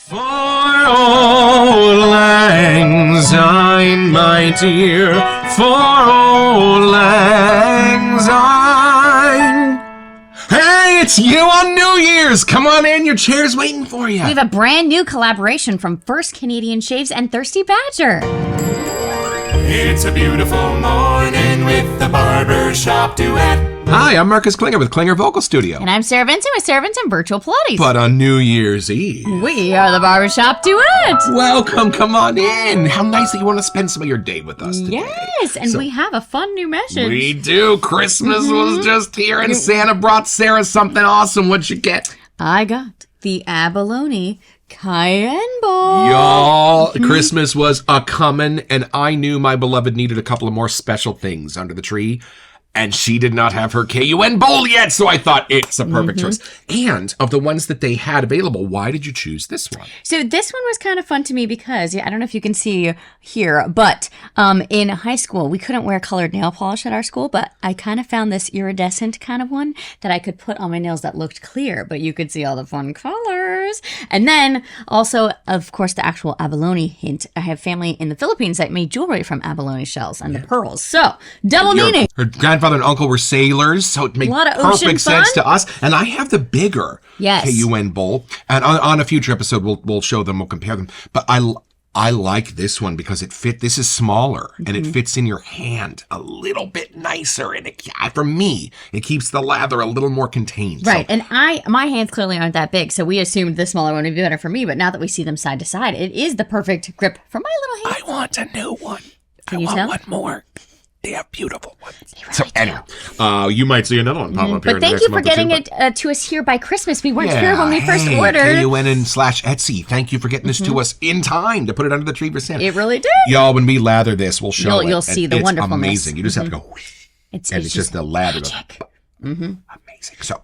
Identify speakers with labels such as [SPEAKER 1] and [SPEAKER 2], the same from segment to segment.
[SPEAKER 1] For old lang syne, my dear, for old lang syne. Hey, it's you on New Year's! Come on in, your chair's waiting for you.
[SPEAKER 2] We have a brand new collaboration from First Canadian Shaves and Thirsty Badger.
[SPEAKER 3] It's a beautiful morning with the Barbershop Duet.
[SPEAKER 1] Hi, I'm Marcus Klinger with Klinger Vocal Studio.
[SPEAKER 2] And I'm Sarah Vincent with Sarah Vincent Virtual Pilates.
[SPEAKER 1] But on New Year's Eve,
[SPEAKER 2] we are the Barbershop Duet.
[SPEAKER 1] Welcome, come on in. How nice that you want to spend some of your day with us today.
[SPEAKER 2] Yes, and we have a fun new message.
[SPEAKER 1] We do. Christmas was just here and Santa brought Sarah something awesome. What'd you get?
[SPEAKER 2] I got the abalone cayenne ball.
[SPEAKER 1] Y'all, Christmas was a-comin', and I knew my beloved needed a couple of more special things under the tree. And she did not have her KUN bowl yet, so I thought it's a perfect choice. And of the ones that they had available, why did you choose this one?
[SPEAKER 2] So this one was kind of fun to me because, I don't know if you can see here, but in high school, we couldn't wear colored nail polish at our school, but I kind of found this iridescent kind of one that I could put on my nails that looked clear, but you could see all the fun colors. And then also, of course, the actual abalone hint. I have family in the Philippines that made jewelry from abalone shells and the pearls. So, double meaning.
[SPEAKER 1] Her grandfather and uncle were sailors, so it made perfect sense to us. And I have the bigger KUN bowl. And on a future episode, we'll show them, we'll compare them. But I like this one because this is smaller and it fits in your hand a little bit nicer. And for me, it keeps the lather a little more contained.
[SPEAKER 2] Right. So. And my hands clearly aren't that big, so we assumed the smaller one would be better for me. But now that we see them side to side, it is the perfect grip for my little hands.
[SPEAKER 1] I want a new one.
[SPEAKER 2] Can you tell?
[SPEAKER 1] One more. They have beautiful ones.
[SPEAKER 2] Really
[SPEAKER 1] so anyway, you might see another one pop up here.
[SPEAKER 2] But thank you for getting it to us here by Christmas. We weren't here when we first ordered.
[SPEAKER 1] KUN and /Etsy. Thank you for getting this to us in time to put it under the tree for Santa.
[SPEAKER 2] It really did.
[SPEAKER 1] Y'all, when we lather this, we'll show it.
[SPEAKER 2] You'll see the wonderfulness.
[SPEAKER 1] It's amazing. You just have to go whoosh. It's just the lather. Amazing. So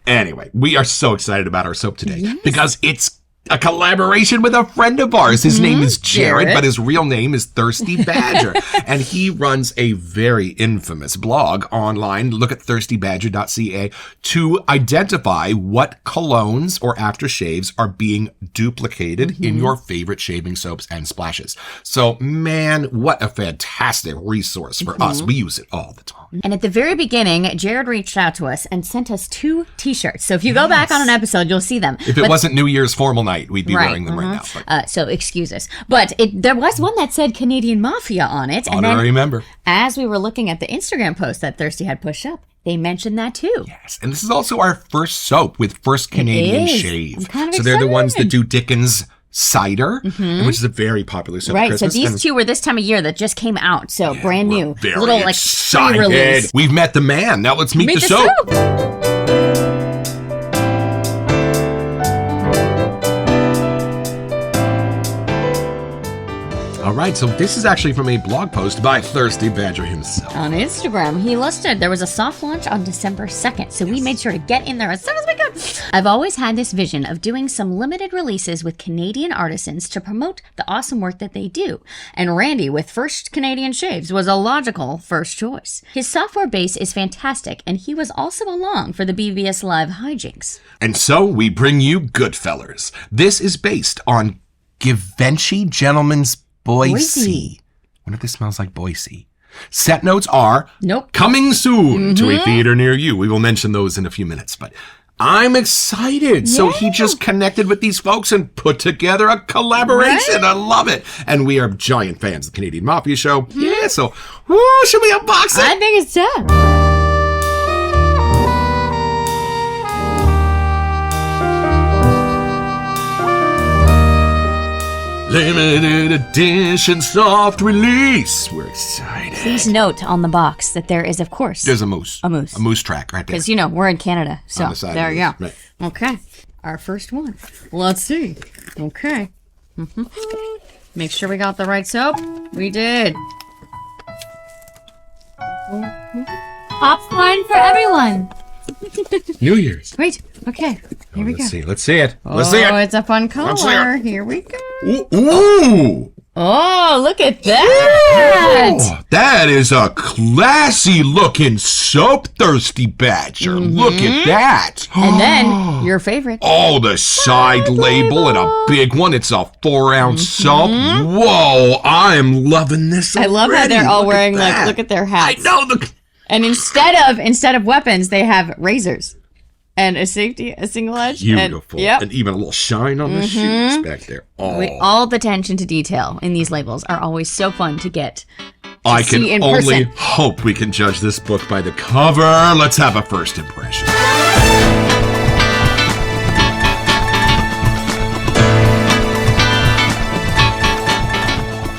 [SPEAKER 1] anyway, we are so excited about our soap today because it's a collaboration with a friend of ours. His name is Jared, but his real name is Thirsty Badger. And he runs a very infamous blog online. Look at thirstybadger.ca to identify what colognes or aftershaves are being duplicated in your favorite shaving soaps and splashes. So, man, what a fantastic resource for us. We use it all the time.
[SPEAKER 2] And at the very beginning, Jared reached out to us and sent us 2 t-shirts. So if you go back on an episode, you'll see them.
[SPEAKER 1] If it wasn't New Year's formal night, we'd be wearing them right now.
[SPEAKER 2] So excuse us. But there was one that said Canadian Mafia on it.
[SPEAKER 1] And then, remember.
[SPEAKER 2] As we were looking at the Instagram post that Thirsty had pushed up, they mentioned that too.
[SPEAKER 1] Yes. And this is also our first soap with First Canadian Shave.
[SPEAKER 2] I'm kind of
[SPEAKER 1] so they're the ones that do Dickens cider, which is a very popular soap.
[SPEAKER 2] Right,
[SPEAKER 1] Christmas.
[SPEAKER 2] so these 2 were this time of year that just came out, so brand new.
[SPEAKER 1] Very
[SPEAKER 2] little
[SPEAKER 1] excited.
[SPEAKER 2] Pre-release.
[SPEAKER 1] We've met the man. Now let's meet the soap. All right, so this is actually from a blog post by Thirsty Badger himself.
[SPEAKER 2] On Instagram, he listed there was a soft launch on December 2nd, so we made sure to get in there as soon as we could. I've always had this vision of doing some limited releases with Canadian artisans to promote the awesome work that they do. And Randy with First Canadian Shaves was a logical first choice. His software base is fantastic, and he was also along for the BBS Live hijinks.
[SPEAKER 1] And so we bring you Goodfellers. This is based on Givenchy Gentleman's Boise. I wonder if this smells like Boise. Set notes are coming soon to a theater near you. We will mention those in a few minutes, but I'm excited. So he just connected with these folks and put together a collaboration. I love it. And we are giant fans of the Canadian Mafia show. Yeah, so should we unbox it?
[SPEAKER 2] I think it's time.
[SPEAKER 1] Limited edition soft release. We're excited.
[SPEAKER 2] Please note on the box that there is, of course,
[SPEAKER 1] there's a moose.
[SPEAKER 2] A moose.
[SPEAKER 1] A moose track right there.
[SPEAKER 2] Because, we're in Canada. So there you go.
[SPEAKER 1] Right.
[SPEAKER 2] Okay. Our first one. Let's see. Okay. Make sure we got the right soap. We did.
[SPEAKER 4] Popcorn for everyone.
[SPEAKER 1] New Year's.
[SPEAKER 2] Great. Okay. Here we go.
[SPEAKER 1] Let's see it. Let's see it.
[SPEAKER 2] Oh, it's a fun color. Here we go.
[SPEAKER 1] Ooh.
[SPEAKER 2] Oh, look at that.
[SPEAKER 1] Oh, that is a classy looking soap, Thirsty Badger. Look at that.
[SPEAKER 2] And then your favorite.
[SPEAKER 1] Oh, the side label and a big one. It's a 4-ounce soap. Whoa, I'm loving this already.
[SPEAKER 2] I love how they're all
[SPEAKER 1] Look
[SPEAKER 2] wearing,
[SPEAKER 1] at
[SPEAKER 2] like,
[SPEAKER 1] that.
[SPEAKER 2] look at their hats.
[SPEAKER 1] I know. Look.
[SPEAKER 2] And instead of weapons, they have razors. And a single edge.
[SPEAKER 1] Beautiful.
[SPEAKER 2] And,
[SPEAKER 1] And even a little shine on the shoes back there. Oh.
[SPEAKER 2] All the attention to detail in these labels are always so fun to get.
[SPEAKER 1] I can
[SPEAKER 2] see in
[SPEAKER 1] only
[SPEAKER 2] person.
[SPEAKER 1] hope we can judge this book by the cover. Let's have a first impression.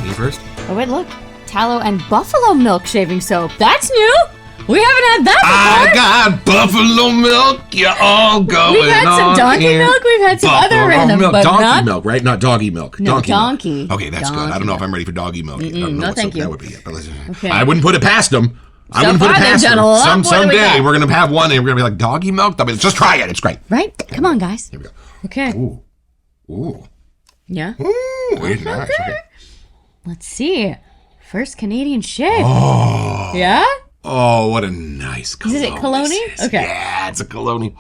[SPEAKER 1] Me first?
[SPEAKER 2] Oh, wait, look. Tallow and buffalo milk shaving soap. That's new. We haven't had that
[SPEAKER 1] I
[SPEAKER 2] before.
[SPEAKER 1] got buffalo milk. You're all going
[SPEAKER 2] We've had some
[SPEAKER 1] on
[SPEAKER 2] donkey
[SPEAKER 1] here.
[SPEAKER 2] milk. We've had some
[SPEAKER 1] Buffalo
[SPEAKER 2] other random,
[SPEAKER 1] milk.
[SPEAKER 2] but
[SPEAKER 1] Donkey
[SPEAKER 2] not
[SPEAKER 1] milk, right? Not doggy milk.
[SPEAKER 2] No,
[SPEAKER 1] donkey.
[SPEAKER 2] milk.
[SPEAKER 1] Okay, that's good. I don't know if I'm ready for doggy milk. I don't know
[SPEAKER 2] no,
[SPEAKER 1] what
[SPEAKER 2] thank
[SPEAKER 1] soap
[SPEAKER 2] you.
[SPEAKER 1] That would be it. But listen,
[SPEAKER 2] Okay.
[SPEAKER 1] I wouldn't put it past them. I
[SPEAKER 2] So
[SPEAKER 1] wouldn't put it
[SPEAKER 2] far, they've
[SPEAKER 1] past
[SPEAKER 2] done
[SPEAKER 1] them.
[SPEAKER 2] a lot more than we
[SPEAKER 1] Someday
[SPEAKER 2] got.
[SPEAKER 1] we're gonna have one and we're gonna be like doggy milk. Just try it. It's great.
[SPEAKER 2] Right? Come on, guys.
[SPEAKER 1] Here we go.
[SPEAKER 2] Okay.
[SPEAKER 1] Ooh.
[SPEAKER 2] Yeah.
[SPEAKER 1] Ooh, it's nice. Okay.
[SPEAKER 2] Let's see. First Canadian shave. Oh. Yeah?
[SPEAKER 1] Oh, what a nice cologne.
[SPEAKER 2] Is it cologne-y?
[SPEAKER 1] this is.
[SPEAKER 2] Okay.
[SPEAKER 1] Yeah, it's a cologne.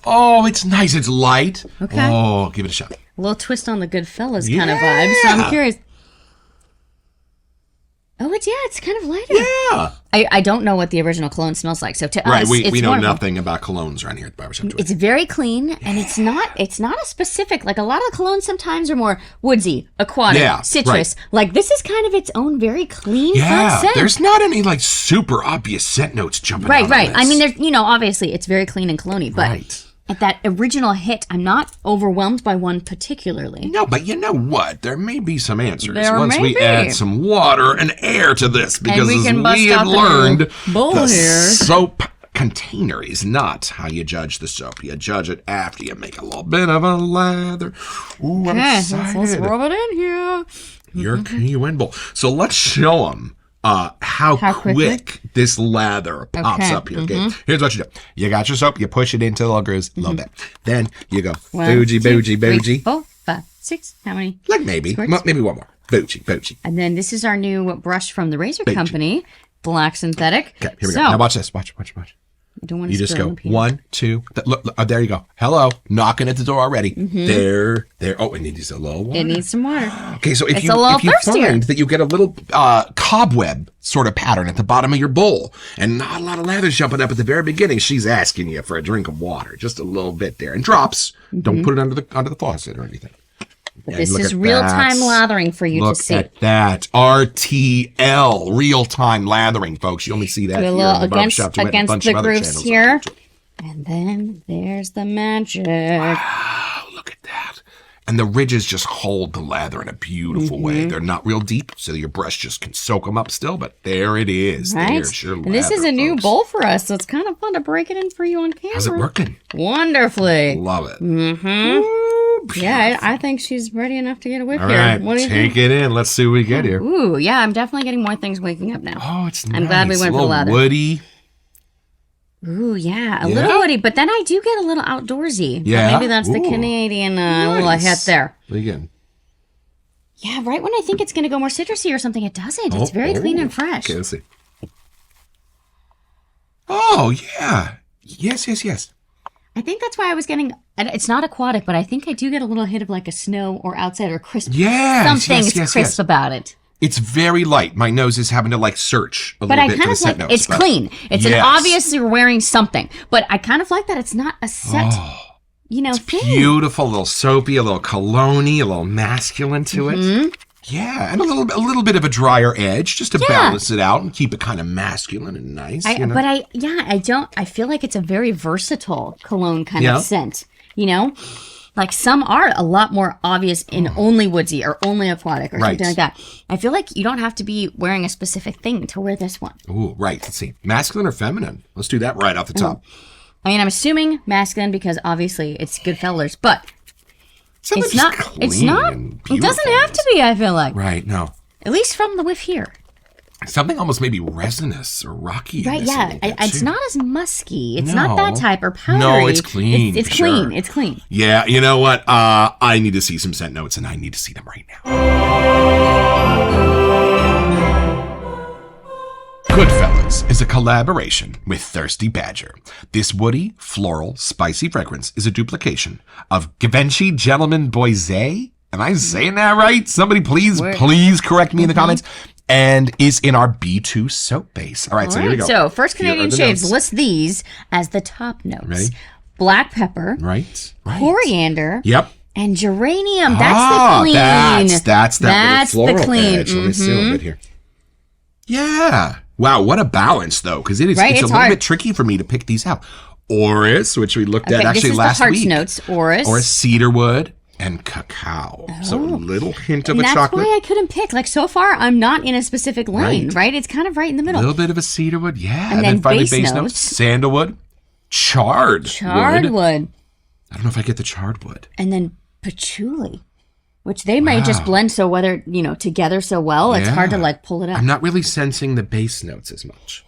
[SPEAKER 1] Oh, it's nice. It's light.
[SPEAKER 2] Okay.
[SPEAKER 1] Oh, give it a shot.
[SPEAKER 2] A little twist on the Goodfellas kind of vibe. So I'm
[SPEAKER 1] Yeah.
[SPEAKER 2] curious. Oh, it's kind of lighter.
[SPEAKER 1] Yeah.
[SPEAKER 2] I don't know what the original cologne smells like. So to
[SPEAKER 1] Right,
[SPEAKER 2] us,
[SPEAKER 1] we
[SPEAKER 2] it's
[SPEAKER 1] know
[SPEAKER 2] wonderful.
[SPEAKER 1] nothing about colognes around here at the Barbershop Duet.
[SPEAKER 2] It's very clean, and it's not a specific, like a lot of colognes sometimes are more woodsy, aquatic,
[SPEAKER 1] Yeah,
[SPEAKER 2] citrus. Like this is kind of its own very clean,
[SPEAKER 1] Yeah,
[SPEAKER 2] fun scent.
[SPEAKER 1] there's not any like super obvious scent notes jumping out
[SPEAKER 2] Right.
[SPEAKER 1] of
[SPEAKER 2] I
[SPEAKER 1] this.
[SPEAKER 2] mean, there's, obviously it's very clean and cologne but
[SPEAKER 1] Right.
[SPEAKER 2] at that original hit, I'm not overwhelmed by one particularly.
[SPEAKER 1] No, but you know what? There may be some answers
[SPEAKER 2] There
[SPEAKER 1] once
[SPEAKER 2] may
[SPEAKER 1] we
[SPEAKER 2] be.
[SPEAKER 1] add some water and air to this, because
[SPEAKER 2] we
[SPEAKER 1] as
[SPEAKER 2] can bust
[SPEAKER 1] we have
[SPEAKER 2] out the
[SPEAKER 1] learned,
[SPEAKER 2] bowl
[SPEAKER 1] the
[SPEAKER 2] here.
[SPEAKER 1] soap container is not how you judge the soap. You judge it after you make a little bit of a lather. Ooh, I'm
[SPEAKER 2] Okay,
[SPEAKER 1] excited.
[SPEAKER 2] let's rub it in here.
[SPEAKER 1] You win bowl. So let's show them how
[SPEAKER 2] quickly?
[SPEAKER 1] quick this lather pops
[SPEAKER 2] Okay,
[SPEAKER 1] up here. Okay, here's what you do. You got your soap. You push it into the little grooves a little bit. Then you go bougie, bougie, bougie.
[SPEAKER 2] 4, 5, 6. How many?
[SPEAKER 1] Like maybe one more. Bougie, bougie.
[SPEAKER 2] And then this is our new brush from the Razor Company, black synthetic.
[SPEAKER 1] Okay, here we
[SPEAKER 2] so,
[SPEAKER 1] go. Now watch this. Watch.
[SPEAKER 2] I don't want to
[SPEAKER 1] You just
[SPEAKER 2] spill
[SPEAKER 1] go
[SPEAKER 2] on peanut.
[SPEAKER 1] 1, 2. Look, there you go. Hello, knocking at the door already. There. Oh, it needs a little water.
[SPEAKER 2] It needs some water.
[SPEAKER 1] Okay, so if
[SPEAKER 2] It's
[SPEAKER 1] you
[SPEAKER 2] a little thirstier.
[SPEAKER 1] find that you get a little cobweb sort of pattern at the bottom of your bowl and not a lot of lather jumping up at the very beginning, she's asking you for a drink of water, just a little bit there, and drops. Don't put it under the faucet or anything.
[SPEAKER 2] But
[SPEAKER 1] And
[SPEAKER 2] this
[SPEAKER 1] look
[SPEAKER 2] is
[SPEAKER 1] at
[SPEAKER 2] real-time
[SPEAKER 1] that.
[SPEAKER 2] lathering for you
[SPEAKER 1] Look
[SPEAKER 2] to see.
[SPEAKER 1] at that. RTL, real-time lathering, folks. You only see that
[SPEAKER 2] Do a
[SPEAKER 1] here
[SPEAKER 2] little
[SPEAKER 1] on the Barbershop Duet and a
[SPEAKER 2] against
[SPEAKER 1] bunch
[SPEAKER 2] the
[SPEAKER 1] of other
[SPEAKER 2] grooves
[SPEAKER 1] channels.
[SPEAKER 2] here. And then there's the magic.
[SPEAKER 1] Oh, look at that. And the ridges just hold the lather in a beautiful way. They're not real deep, so your brush just can soak them up still, but there it is.
[SPEAKER 2] Right?
[SPEAKER 1] There's your
[SPEAKER 2] And this is
[SPEAKER 1] lather,
[SPEAKER 2] a new
[SPEAKER 1] folks.
[SPEAKER 2] bowl for us, so it's kind of fun to break it in for you on camera.
[SPEAKER 1] How's it working?
[SPEAKER 2] Wonderfully.
[SPEAKER 1] Love it.
[SPEAKER 2] Yeah, I think she's ready enough to get a whip
[SPEAKER 1] All
[SPEAKER 2] here.
[SPEAKER 1] right,
[SPEAKER 2] What do you
[SPEAKER 1] take
[SPEAKER 2] think?
[SPEAKER 1] it in. Let's see what we get here.
[SPEAKER 2] Ooh, yeah, I'm definitely getting more things waking up now.
[SPEAKER 1] Oh, it's nice.
[SPEAKER 2] I'm glad we went
[SPEAKER 1] a
[SPEAKER 2] for the
[SPEAKER 1] little
[SPEAKER 2] lather.
[SPEAKER 1] woody.
[SPEAKER 2] Ooh, yeah, a
[SPEAKER 1] Yeah?
[SPEAKER 2] little woody, but then I do get a little outdoorsy.
[SPEAKER 1] Yeah?
[SPEAKER 2] Maybe that's the
[SPEAKER 1] Ooh,
[SPEAKER 2] Canadian little
[SPEAKER 1] nice.
[SPEAKER 2] hit there.
[SPEAKER 1] Again.
[SPEAKER 2] Yeah, right when I think it's going to go more citrusy or something, it doesn't. It's very clean and fresh.
[SPEAKER 1] Okay, let's see. Oh, yeah. Yes.
[SPEAKER 2] I think that's why I was getting, and it's not aquatic, but I think I do get a little hit of like a snow or outside or crisp.
[SPEAKER 1] Yes,
[SPEAKER 2] Something's
[SPEAKER 1] yes.
[SPEAKER 2] crisp about it.
[SPEAKER 1] It's very light. My nose is having to like search a
[SPEAKER 2] But
[SPEAKER 1] little
[SPEAKER 2] I
[SPEAKER 1] bit
[SPEAKER 2] kind
[SPEAKER 1] to the
[SPEAKER 2] of
[SPEAKER 1] set
[SPEAKER 2] like,
[SPEAKER 1] notes.
[SPEAKER 2] it's
[SPEAKER 1] but-
[SPEAKER 2] clean. It's an
[SPEAKER 1] Yes.
[SPEAKER 2] obvious you're wearing something. But I kind of like that it's not a set, thing.
[SPEAKER 1] Beautiful, a little soapy, a little cologne-y, a little masculine to it. Yeah, and a little bit of a drier edge just to balance it out and keep it kind of masculine and nice. you know?
[SPEAKER 2] But I feel like it's a very versatile cologne kind of scent, Like some are a lot more obvious in only woodsy or only aquatic or something like that. I feel like you don't have to be wearing a specific thing to wear this one.
[SPEAKER 1] Ooh, right. Let's see. Masculine or feminine? Let's do that right off the top.
[SPEAKER 2] I mean, I'm assuming masculine because obviously it's Goodfellers, but it's not.
[SPEAKER 1] Clean
[SPEAKER 2] It's not.
[SPEAKER 1] and
[SPEAKER 2] It doesn't
[SPEAKER 1] beautiful.
[SPEAKER 2] have to be. I feel like,
[SPEAKER 1] Right, no.
[SPEAKER 2] at least from the whiff here.
[SPEAKER 1] something almost maybe resinous or rocky.
[SPEAKER 2] Right,
[SPEAKER 1] in this a
[SPEAKER 2] yeah.
[SPEAKER 1] little bit,
[SPEAKER 2] It's
[SPEAKER 1] too.
[SPEAKER 2] not as musky. It's
[SPEAKER 1] No.
[SPEAKER 2] not that type or powdery.
[SPEAKER 1] No, it's clean,
[SPEAKER 2] It's
[SPEAKER 1] for
[SPEAKER 2] clean.
[SPEAKER 1] sure.
[SPEAKER 2] It's clean.
[SPEAKER 1] Yeah, you know what? I need to see some scent notes, and I need to see them right now. Goodfellers is a collaboration with Thirsty Badger. This woody, floral, spicy fragrance is a duplication of Givenchy Gentleman Boisé. Am I saying that right? Somebody please correct me in the comments. And is in our B2 soap base. All right, so here we go.
[SPEAKER 2] So, First
[SPEAKER 1] Here are
[SPEAKER 2] Canadian
[SPEAKER 1] the
[SPEAKER 2] Shaves
[SPEAKER 1] notes.
[SPEAKER 2] lists these as the top notes.
[SPEAKER 1] Ready?
[SPEAKER 2] Black pepper,
[SPEAKER 1] Right.
[SPEAKER 2] coriander,
[SPEAKER 1] Yep.
[SPEAKER 2] and geranium. That's the clean.
[SPEAKER 1] That's that
[SPEAKER 2] That's
[SPEAKER 1] little floral
[SPEAKER 2] the clean.
[SPEAKER 1] edge. Let me see a little bit here. Yeah. Wow, what a balance, though, because it's
[SPEAKER 2] Right,
[SPEAKER 1] a
[SPEAKER 2] it's
[SPEAKER 1] little
[SPEAKER 2] hard.
[SPEAKER 1] bit tricky for me to pick these out. Orris, which we looked at
[SPEAKER 2] Okay,
[SPEAKER 1] actually
[SPEAKER 2] this is
[SPEAKER 1] last
[SPEAKER 2] the Hearts
[SPEAKER 1] week.
[SPEAKER 2] notes. Orris.
[SPEAKER 1] Cedarwood, and cacao. So a little hint of
[SPEAKER 2] And
[SPEAKER 1] a
[SPEAKER 2] that's
[SPEAKER 1] chocolate.
[SPEAKER 2] why I couldn't pick. Like, so far, I'm not in a specific lane,
[SPEAKER 1] Right.
[SPEAKER 2] right? It's kind of right in the
[SPEAKER 1] A
[SPEAKER 2] middle.
[SPEAKER 1] little bit of a cedarwood, yeah.
[SPEAKER 2] And then
[SPEAKER 1] finally
[SPEAKER 2] base
[SPEAKER 1] notes.
[SPEAKER 2] notes.
[SPEAKER 1] Sandalwood, charred wood.
[SPEAKER 2] Wood.
[SPEAKER 1] I don't know if I get the charred wood.
[SPEAKER 2] And then patchouli, which they might just blend so together so well, it's hard to
[SPEAKER 1] Yeah.
[SPEAKER 2] like pull it up.
[SPEAKER 1] I'm not really sensing the base notes as much.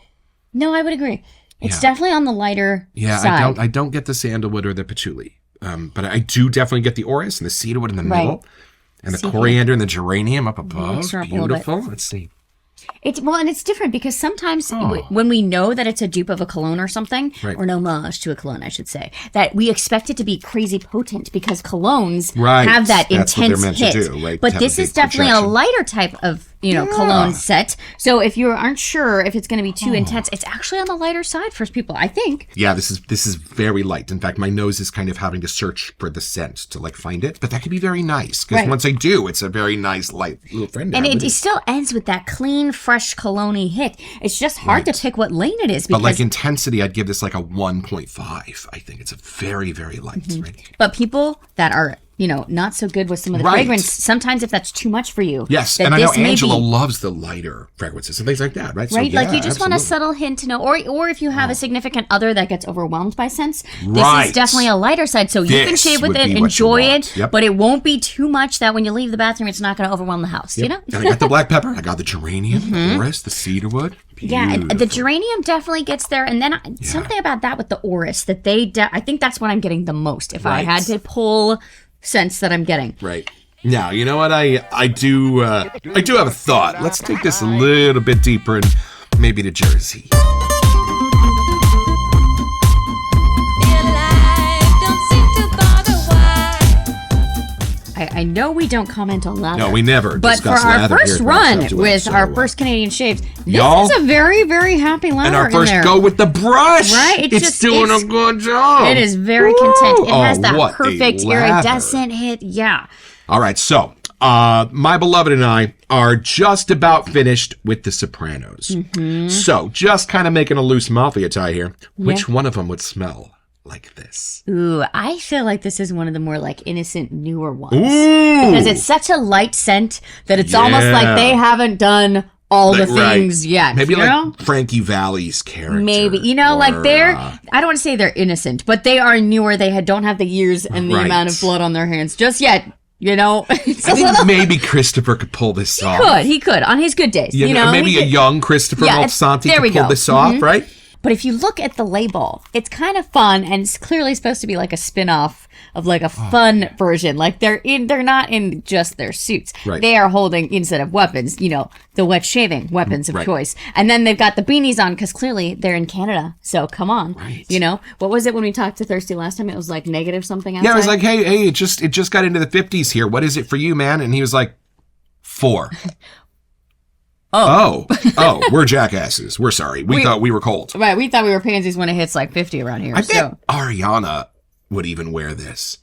[SPEAKER 2] No, I would agree. It's
[SPEAKER 1] Yeah.
[SPEAKER 2] definitely on the lighter
[SPEAKER 1] Yeah,
[SPEAKER 2] side.
[SPEAKER 1] I don't get the sandalwood or the patchouli. But I do definitely get the orris and the cedarwood in the middle. And the coriander and the geranium up above.
[SPEAKER 2] Mix her up a little bit.
[SPEAKER 1] Beautiful. Let's see.
[SPEAKER 2] And it's different because sometimes when we know that it's a dupe of a cologne or something,
[SPEAKER 1] Right.
[SPEAKER 2] or an homage to a cologne, I should say, that we expect it to be crazy potent because colognes
[SPEAKER 1] Right.
[SPEAKER 2] have that
[SPEAKER 1] That's what they're
[SPEAKER 2] intense
[SPEAKER 1] meant to
[SPEAKER 2] hit.
[SPEAKER 1] do, right?
[SPEAKER 2] But
[SPEAKER 1] To have a
[SPEAKER 2] this is
[SPEAKER 1] big
[SPEAKER 2] definitely a
[SPEAKER 1] projection.
[SPEAKER 2] lighter type of cologne set. So if you aren't sure if it's going to be too intense, it's actually on the lighter side for people, I think.
[SPEAKER 1] Yeah, this is very light. In fact, my nose is kind of having to search for the scent to like find it. But that can be very nice because
[SPEAKER 2] Right.
[SPEAKER 1] once I do, it's a very nice light little friend.
[SPEAKER 2] And
[SPEAKER 1] there.
[SPEAKER 2] it still ends with that clean, fresh cologne hit. It's just hard to pick what lane it is
[SPEAKER 1] But
[SPEAKER 2] because
[SPEAKER 1] like intensity, I'd give this like a 1.5. I think it's a very, very light.
[SPEAKER 2] Mm-hmm.
[SPEAKER 1] Right?
[SPEAKER 2] But people that are, not so good with some of the
[SPEAKER 1] Right.
[SPEAKER 2] fragrance, sometimes if that's too much for you.
[SPEAKER 1] Yes,
[SPEAKER 2] that
[SPEAKER 1] and I know
[SPEAKER 2] this may
[SPEAKER 1] Angela
[SPEAKER 2] be-
[SPEAKER 1] loves the lighter fragrances and things like that, right? So,
[SPEAKER 2] Right, like
[SPEAKER 1] yeah,
[SPEAKER 2] you just want a
[SPEAKER 1] absolutely.
[SPEAKER 2] subtle hint to know, or if you have a significant other that gets overwhelmed by scents, this
[SPEAKER 1] Right.
[SPEAKER 2] is definitely a lighter side. So you can
[SPEAKER 1] This
[SPEAKER 2] shave with
[SPEAKER 1] would
[SPEAKER 2] it,
[SPEAKER 1] be what you
[SPEAKER 2] enjoy
[SPEAKER 1] want.
[SPEAKER 2] it,
[SPEAKER 1] Yep.
[SPEAKER 2] but it won't be too much that when you leave the bathroom, it's not going to overwhelm the house. You know?
[SPEAKER 1] And I got the black pepper. I got the geranium, the orris, the cedarwood.
[SPEAKER 2] Yeah, and the
[SPEAKER 1] Beautiful.
[SPEAKER 2] geranium definitely gets there, and then something about that with the orris that I think that's what I'm getting the most. If I
[SPEAKER 1] Right.
[SPEAKER 2] had to pull scents that I'm getting.
[SPEAKER 1] Right. Now, you know what? I do have a thought. Let's take this a little bit deeper and maybe to Jersey.
[SPEAKER 2] I know we don't comment on lather.
[SPEAKER 1] No, we never
[SPEAKER 2] But for
[SPEAKER 1] discuss
[SPEAKER 2] our
[SPEAKER 1] lather
[SPEAKER 2] first
[SPEAKER 1] here at
[SPEAKER 2] run
[SPEAKER 1] Barbershop Duet,
[SPEAKER 2] with
[SPEAKER 1] so,
[SPEAKER 2] our first Canadian shaves, this
[SPEAKER 1] y'all-
[SPEAKER 2] is a very, very happy lather
[SPEAKER 1] and our
[SPEAKER 2] in
[SPEAKER 1] first
[SPEAKER 2] there.
[SPEAKER 1] go with the brush.
[SPEAKER 2] Right,
[SPEAKER 1] It's doing a good job.
[SPEAKER 2] It is very content. It has
[SPEAKER 1] Oh,
[SPEAKER 2] that
[SPEAKER 1] what a
[SPEAKER 2] perfect
[SPEAKER 1] lather.
[SPEAKER 2] iridescent hit. Yeah.
[SPEAKER 1] All right, so my beloved and I are just about finished with The Sopranos.
[SPEAKER 2] Mm-hmm.
[SPEAKER 1] So just kind of making a loose mafia tie here. Which one of them would smell like this?
[SPEAKER 2] Ooh, I feel like this is one of the more like innocent, newer ones.
[SPEAKER 1] Ooh,
[SPEAKER 2] Because it's such a light scent that it's almost like
[SPEAKER 1] Yeah.
[SPEAKER 2] they haven't done all the
[SPEAKER 1] Right.
[SPEAKER 2] things yet.
[SPEAKER 1] Maybe
[SPEAKER 2] you
[SPEAKER 1] like
[SPEAKER 2] know?
[SPEAKER 1] Frankie Valli's character.
[SPEAKER 2] Maybe.
[SPEAKER 1] or,
[SPEAKER 2] like they're, I don't want to say they're innocent, but they are newer. They don't have the years and the
[SPEAKER 1] Right.
[SPEAKER 2] amount of blood on their hands just yet. It's
[SPEAKER 1] I
[SPEAKER 2] a
[SPEAKER 1] think
[SPEAKER 2] little-
[SPEAKER 1] maybe Christopher could pull this off.
[SPEAKER 2] He could on his good days. You know,
[SPEAKER 1] maybe
[SPEAKER 2] he
[SPEAKER 1] a
[SPEAKER 2] could-
[SPEAKER 1] young Christopher
[SPEAKER 2] Yeah,
[SPEAKER 1] Moltisanti
[SPEAKER 2] there we
[SPEAKER 1] could pull
[SPEAKER 2] go.
[SPEAKER 1] this off, right?
[SPEAKER 2] But if you look at the label, it's kind of fun, and it's clearly supposed to be like a spin-off of like a fun version. Like they're not in just their suits.
[SPEAKER 1] Right.
[SPEAKER 2] They are holding, instead of weapons, the wet shaving weapons of
[SPEAKER 1] Right.
[SPEAKER 2] choice. And then they've got the beanies on because clearly they're in Canada. So come on.
[SPEAKER 1] Right.
[SPEAKER 2] What was it when we talked to Thirsty last time? It was like negative something outside.
[SPEAKER 1] Yeah, I was like, hey, it just got into the 50s here. What is it for you, man? And he was like, 4. Oh, we're jackasses. We're sorry. We thought we were cold.
[SPEAKER 2] Right, we thought we were pansies when it hits like 50 around here.
[SPEAKER 1] I bet Ariana would even wear this.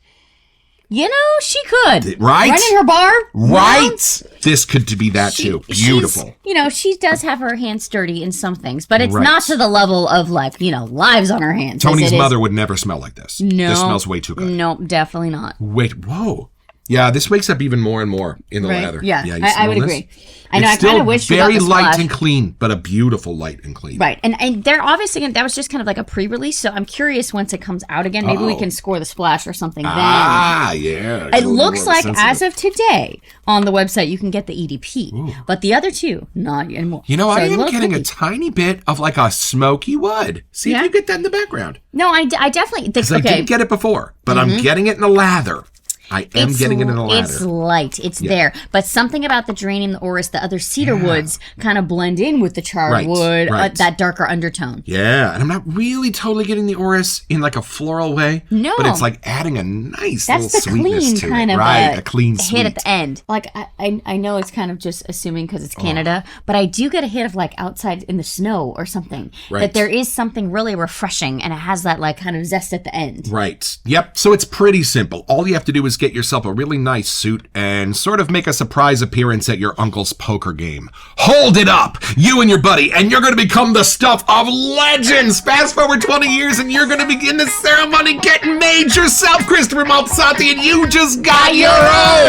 [SPEAKER 2] She could.
[SPEAKER 1] Right?
[SPEAKER 2] Running her bar.
[SPEAKER 1] Right? This could be that too. Beautiful.
[SPEAKER 2] She does have her hands dirty in some things, but it's
[SPEAKER 1] Right.
[SPEAKER 2] not to the level of like, lives on her hands. as
[SPEAKER 1] Tony's
[SPEAKER 2] it is-
[SPEAKER 1] mother would never smell like this.
[SPEAKER 2] No.
[SPEAKER 1] This smells way too good.
[SPEAKER 2] No, definitely not.
[SPEAKER 1] Wait, whoa. Yeah, this wakes up even more and more in the lather.
[SPEAKER 2] Yeah,
[SPEAKER 1] you
[SPEAKER 2] I would
[SPEAKER 1] smell
[SPEAKER 2] agree.
[SPEAKER 1] this?
[SPEAKER 2] I know.
[SPEAKER 1] It's
[SPEAKER 2] I kind
[SPEAKER 1] still
[SPEAKER 2] of wish we got
[SPEAKER 1] very
[SPEAKER 2] the
[SPEAKER 1] light
[SPEAKER 2] splash.
[SPEAKER 1] and clean, but a beautiful light and clean.
[SPEAKER 2] Right, and they're obviously that was just kind of like a pre-release. So I'm curious once it comes out again, maybe we can score the splash or something.
[SPEAKER 1] Ah, yeah.
[SPEAKER 2] It looks like as of today on the website you can get the EDP, but the other two not anymore.
[SPEAKER 1] You know,
[SPEAKER 2] So
[SPEAKER 1] I
[SPEAKER 2] a
[SPEAKER 1] am
[SPEAKER 2] little
[SPEAKER 1] getting a
[SPEAKER 2] tricky.
[SPEAKER 1] tiny bit of like a smoky wood. See if you get that in the background.
[SPEAKER 2] No, I definitely think.
[SPEAKER 1] Because I didn't get it before, but I'm getting it in the lather. I am getting it in the lather.
[SPEAKER 2] It's light. It's there. But something about the geranium, the orris, the other cedar woods kind of blend in with the charred wood, that darker undertone.
[SPEAKER 1] Yeah, and I'm not really totally getting the orris in like a floral way.
[SPEAKER 2] No.
[SPEAKER 1] But it's like adding a nice little
[SPEAKER 2] That's the
[SPEAKER 1] sweetness
[SPEAKER 2] clean
[SPEAKER 1] to
[SPEAKER 2] kind
[SPEAKER 1] it.
[SPEAKER 2] of
[SPEAKER 1] Right, a clean sweet.
[SPEAKER 2] hit at the end. Like, I know it's kind of just assuming because it's Canada, but I do get a hit of like outside in the snow or something.
[SPEAKER 1] Right.
[SPEAKER 2] That there is something really refreshing and it has that like kind of zest at the end.
[SPEAKER 1] Right. Yep. So it's pretty simple. All you have to do is get yourself a really nice suit and sort of make a surprise appearance at your uncle's poker game. Hold it up, you and your buddy, and you're going to become the stuff of legends. Fast forward 20 years and you're going to begin the ceremony getting made yourself, Christopher Malsati, and you just got your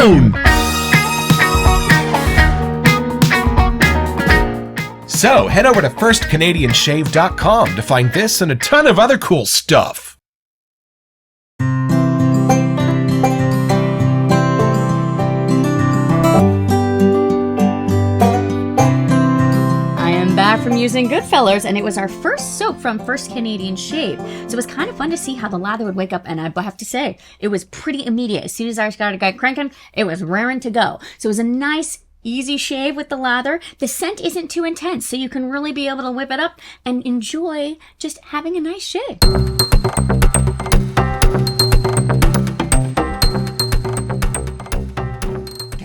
[SPEAKER 1] own. So head over to firstcanadianshave.com to find this and a ton of other cool stuff.
[SPEAKER 2] Back from using Goodfellers, and it was our first soap from First Canadian Shave. So it was kind of fun to see how the lather would wake up, and I have to say, it was pretty immediate. As soon as I got a guy cranking, it was raring to go. So it was a nice, easy shave with the lather. The scent isn't too intense, so you can really be able to whip it up and enjoy just having a nice shave.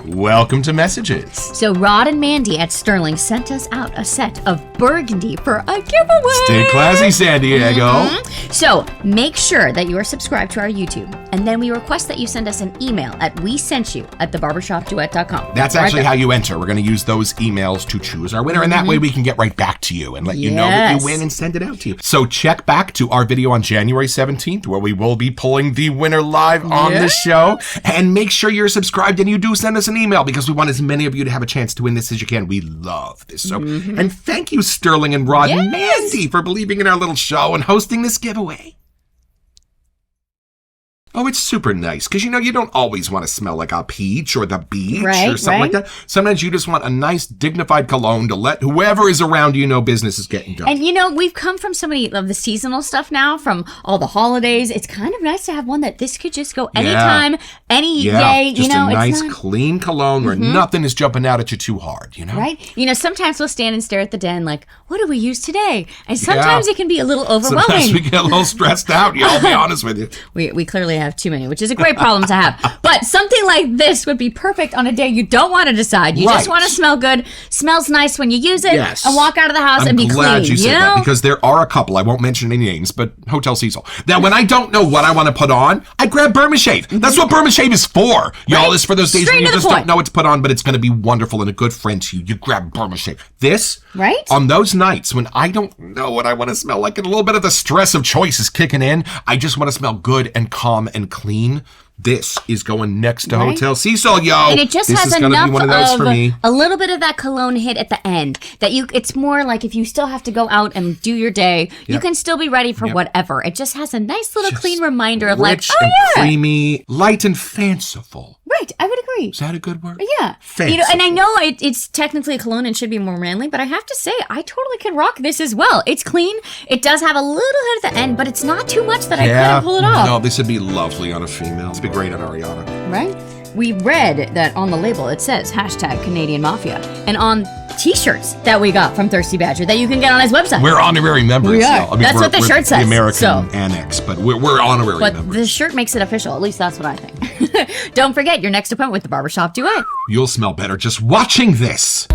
[SPEAKER 1] Welcome to Messages.
[SPEAKER 2] So Rod and Mandy at Sterling sent us out a set of Burgundy for a giveaway.
[SPEAKER 1] Stay classy, San Diego.
[SPEAKER 2] So make sure that you are subscribed to our YouTube, and then we request that you send us an email at WeSentYou@thebarbershopduet.com.
[SPEAKER 1] That's actually how you enter. We're going to use those emails to choose our winner, and that way we can get right back to you and let you know that you win and send it out to you. So check back to our video on January 17th, where we will be pulling the winner live on the show, and make sure you're subscribed and you do send us an email because we want as many of you to have a chance to win this as you can. We love this soap. And thank you, Sterling and Rod and Mandy, for believing in our little show and hosting this giveaway. Oh, it's super nice because, you know, you don't always want to smell like a peach or the beach or something like that. Sometimes you just want a nice, dignified cologne to let whoever is around you know business is getting done.
[SPEAKER 2] And, you know, we've come from so many of the seasonal stuff now, from all the holidays. It's kind of nice to have one that this could just go anytime, any day.
[SPEAKER 1] Just
[SPEAKER 2] you know,
[SPEAKER 1] a nice,
[SPEAKER 2] it's not
[SPEAKER 1] clean cologne where nothing is jumping out at you too hard, you know?
[SPEAKER 2] right? You know, sometimes we'll stand and stare at the den like, what do we use today? And sometimes it can be a little overwhelming.
[SPEAKER 1] Sometimes we get a little stressed out, I'll be honest with you.
[SPEAKER 2] We clearly have too many, which is a great problem to have. But something like this would be perfect on a day you don't want to decide. You just want to smell good, smells nice when you use it, and walk out of the house and be clean.
[SPEAKER 1] I'm glad you said that because there are a couple, I won't mention any names, but Hotel Cecil, that when I don't know what I want to put on, I grab Burma Shave. That's what Burma Shave is for. Y'all, is for those days when you just don't know what to put on, but it's going to be wonderful and a good friend to you. You grab Burma Shave. This, on those nights when I don't know what I want to smell like and a little bit of the stress of choice is kicking in, I just want to smell good and calm and clean. This is going next to Hotel Cecil, yo.
[SPEAKER 2] And it just
[SPEAKER 1] this
[SPEAKER 2] has
[SPEAKER 1] is
[SPEAKER 2] enough
[SPEAKER 1] be one of those for me.
[SPEAKER 2] A little bit of that cologne hit at the end that it's more like if you still have to go out and do your day, you can still be ready for whatever. It just has a nice little clean reminder of
[SPEAKER 1] rich and creamy, light and fanciful.
[SPEAKER 2] Right, I would agree.
[SPEAKER 1] Is that a good word?
[SPEAKER 2] Yeah.
[SPEAKER 1] Fanciful.
[SPEAKER 2] You know, and I know it's technically a cologne and should be more manly, but I have to say, I totally can rock this as well. It's clean. It does have a little hit at the end, but it's not too much that I couldn't pull it off.
[SPEAKER 1] No, this would be lovely on a female. It'd be great on Ariana.
[SPEAKER 2] Right? We read that on the label it says #Canadian Mafia. And on t-shirts that we got from Thirsty Badger that you can get on his website.
[SPEAKER 1] We're honorary members.
[SPEAKER 2] We are.
[SPEAKER 1] I mean,
[SPEAKER 2] that's what the shirt says.
[SPEAKER 1] The American annex, but we're honorary members.
[SPEAKER 2] But the shirt makes it official. At least that's what I think. Don't forget your next appointment with the Barbershop Duet.
[SPEAKER 1] You'll smell better just watching this.